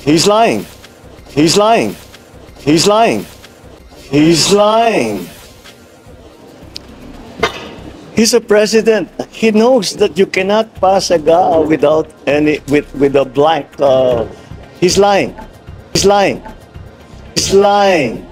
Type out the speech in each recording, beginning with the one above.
He's lying. He's lying. He's lying. He's lying. He's a president. He knows that you cannot pass a GAA without with a blank. He's lying. He's lying. He's lying.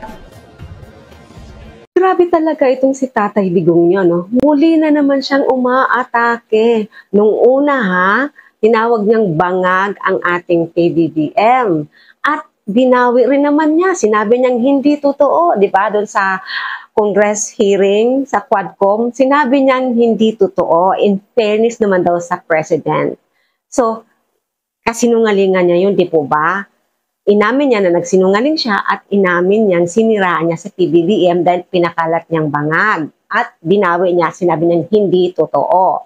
Grabe talaga itong si Tatay Digong niya, no? Muli na naman siyang umaatake. Nung una, tinawag niyang bangag ang ating PBBM. At binawi rin naman niya. Sinabi niyang hindi totoo, di ba? Doon sa Congress hearing sa Quadcom, sinabi niyang hindi totoo. In fairness naman daw sa President. So, kasinungalingan niya yun, di po ba? Inamin niya na nagsinungaling siya at inamin niyang siniraan niya sa PBBM dahil pinakalat niyang bangag. At binawi niya, sinabi niyang hindi totoo.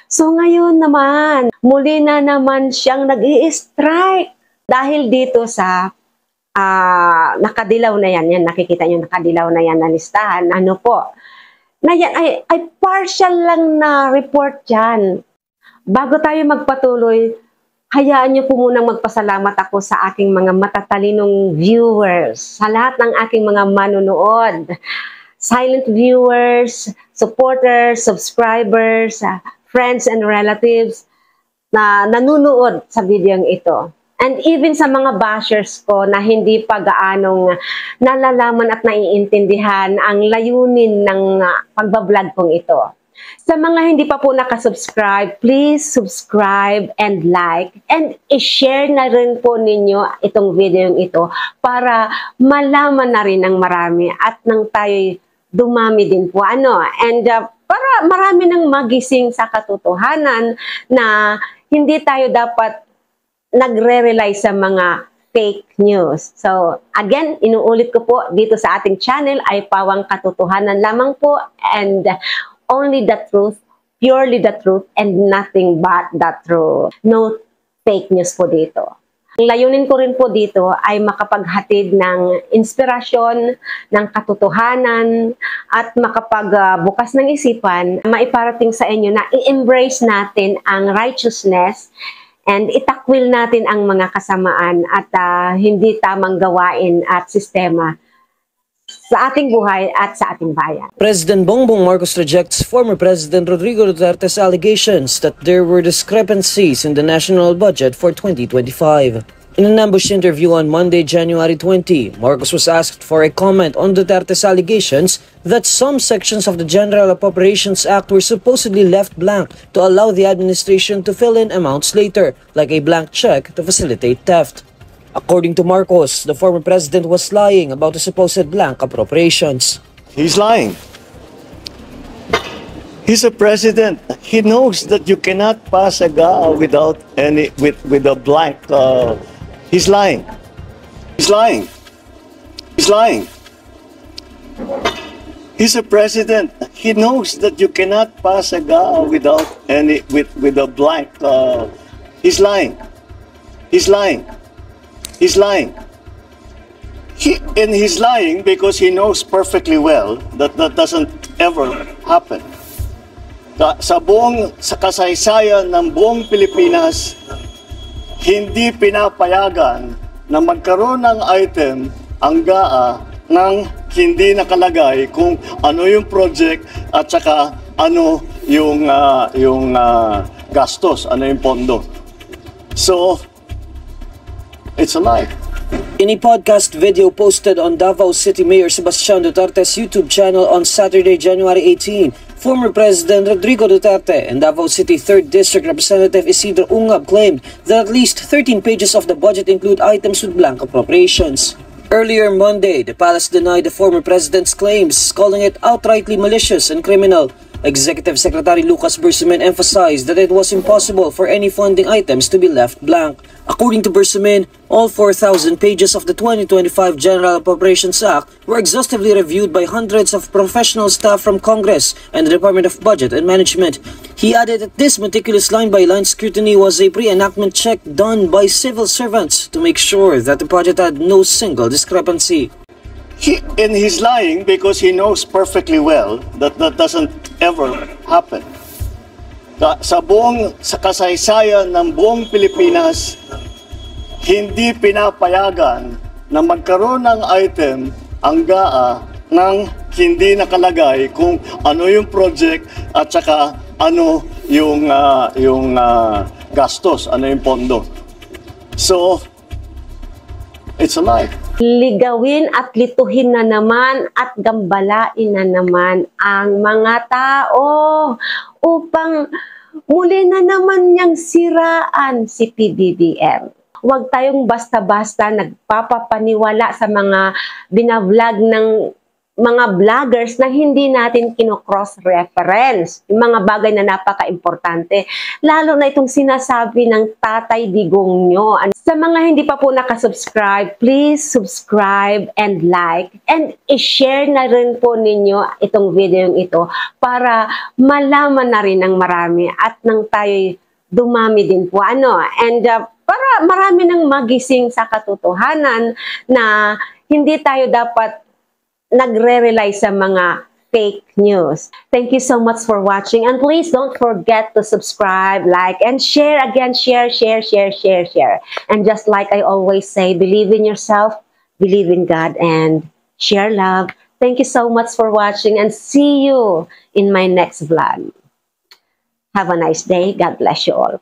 So ngayon naman, muli na naman siyang nag-i-strike dahil dito sa nakadilaw na yan, nakikita niyo nakadilaw na yan na listahan, ano po, na yan ay partial lang na report yan. Bago tayo magpatuloy, hayaan niyo po munang magpasalamat ako sa aking mga matatalinong viewers, sa lahat ng aking mga manunood, silent viewers, supporters, subscribers, friends and relatives na nanunood sa videong ito. And even sa mga bashers ko na hindi pa gaanong nalalaman at naiintindihan ang layunin ng pagbablog kong ito. Sa mga hindi pa po nakasubscribe, please subscribe and like and i-share na rin po ninyo itong video ito para malaman na rin ng marami at nang tayo dumami din po. And para marami nang magising sa katotohanan na hindi tayo dapat nagre-rely sa mga fake news. So, again, inuulit ko po dito sa ating channel ay pawang katotohanan lamang po and only the truth, purely the truth, and nothing but the truth. No fake news po dito. Ang layunin ko rin po dito ay makapaghatid ng inspirasyon, ng katotohanan, at makapagbukas ng isipan, maiparating sa inyo na i-embrace natin ang righteousness and itakwil natin ang mga kasamaan at hindi tamang gawain at sistema sa ating buhay at sa ating bayan. President Bongbong Marcos rejects former President Rodrigo Duterte's allegations that there were discrepancies in the national budget for 2025. In an ambush interview on Monday, January 20, Marcos was asked for a comment on Duterte's allegations that some sections of the General Appropriations Act were supposedly left blank to allow the administration to fill in amounts later, like a blank check to facilitate theft. According to Marcos, the former president was lying about the supposed blank appropriations. He's lying. He's a president. He knows that you cannot pass a GAA without with a blank. He's lying. He's lying. He's lying. He's a president. He knows that you cannot pass a GAA without with a blank. He's lying. He's lying. He's lying. He's lying because he knows perfectly well that that doesn't ever happen. Sa kasaysayan ng buong Pilipinas, hindi pinapayagan na magkaroon ng item ang GAA nang hindi nakalagay kung ano yung project at saka ano yung gastos, ano yung pondo. So, it's a lie. In a podcast video posted on Davao City Mayor Sebastian Duterte's YouTube channel on Saturday, January 18, former President Rodrigo Duterte and Davao City 3rd District Representative Isidro Ungab claimed that at least 13 pages of the budget include items with blank appropriations. Earlier Monday, the palace denied the former president's claims, calling it outrightly malicious and criminal. Executive Secretary Lucas Bersamin emphasized that it was impossible for any funding items to be left blank. According to Bersamin, all 4,000 pages of the 2025 General Appropriations Act were exhaustively reviewed by hundreds of professional staff from Congress and the Department of Budget and Management. He added that this meticulous line-by-line scrutiny was a pre-enactment check done by civil servants to make sure that the budget had no single discrepancy. He's lying because he knows perfectly well that that doesn't ever happen. Sa kasaysayan ng buong Pilipinas, hindi pinapayagan na magkaroon ng item ang GAA ng hindi nakalagay kung ano yung project at saka ano yung gastos, ano yung pondo. So, it's a lie. Ligawin at lituhin na naman at gambalain na naman ang mga tao upang muli na naman niyang siraan si PBBM. Huwag tayong basta-basta nagpapapaniwala sa mga binavlog ng mga vloggers na hindi natin kino-cross-reference. Yung mga bagay na napaka-importante. Lalo na itong sinasabi ng Tatay Digong nyo. Sa mga hindi pa po nakasubscribe, please subscribe and like. And i-share na rin po ninyo itong video ito para malaman na rin ng marami at nang tayo dumami din po. And para marami nang magising sa katotohanan na hindi tayo dapat nagre-rely sa mga fake news. Thank you so much for watching, and please don't forget to subscribe, like, and share. Again, share. And just like I always say, believe in yourself, believe in God, and share love. Thank you so much for watching, and see you in my next vlog. Have a nice day. God bless you all.